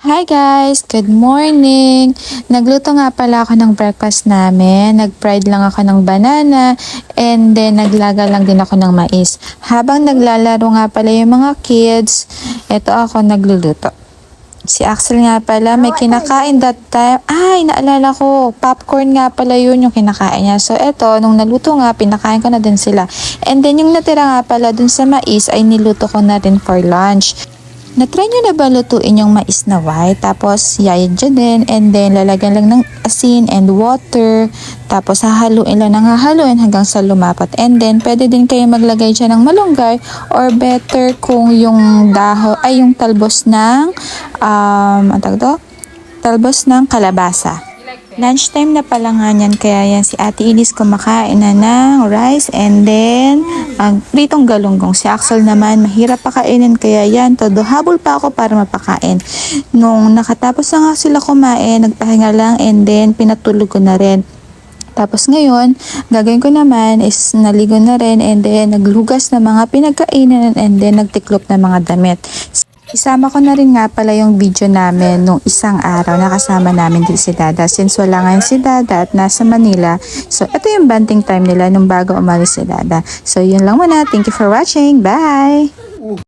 Hi guys! Good morning! Nagluto nga pala ako ng breakfast namin. Nag-fried lang ako ng banana and then naglaga lang din ako ng mais. Habang naglalaro nga pala yung mga kids, eto ako nagluluto. Si Axel nga pala may kinakain that time. Ay, naalala ko. Popcorn nga pala yun yung kinakain niya. So eto, nung naluto nga, pinakain ko na din sila. And then yung natira nga pala dun sa mais ay niluto ko na rin for lunch. Na-try nyo na ba lutuin yung mais na white? Tapos yayadya din and then lalagyan lang ng asin and water. Tapos hahaluin lang ng hahaluin hanggang sa lumapat. And then pwede din kayo maglagay dyan ng malunggay or better kung yung ay yung talbos ng talbos ng kalabasa. Lunchtime na pala nga yan, kaya yan si Ate Elise kumakain na ng rice and then pritong galunggong. Si Axel naman mahirap pakainin, kaya yan, todo habol pa ako para mapakain. Nung nakatapos na nga sila kumain, nagpahinga lang and then pinatulog ko na rin. Tapos ngayon, gagawin ko naman is naligo na rin and then naglugas na mga pinagkainan and then nagtiklop na mga damit. Isama ko na rin nga pala yung video namin nung isang araw na kasama namin din si Dada since wala ngayon si Dada at nasa Manila. So, ito yung bonding time nila nung bago umalis si Dada. So, yun lang muna. Thank you for watching. Bye!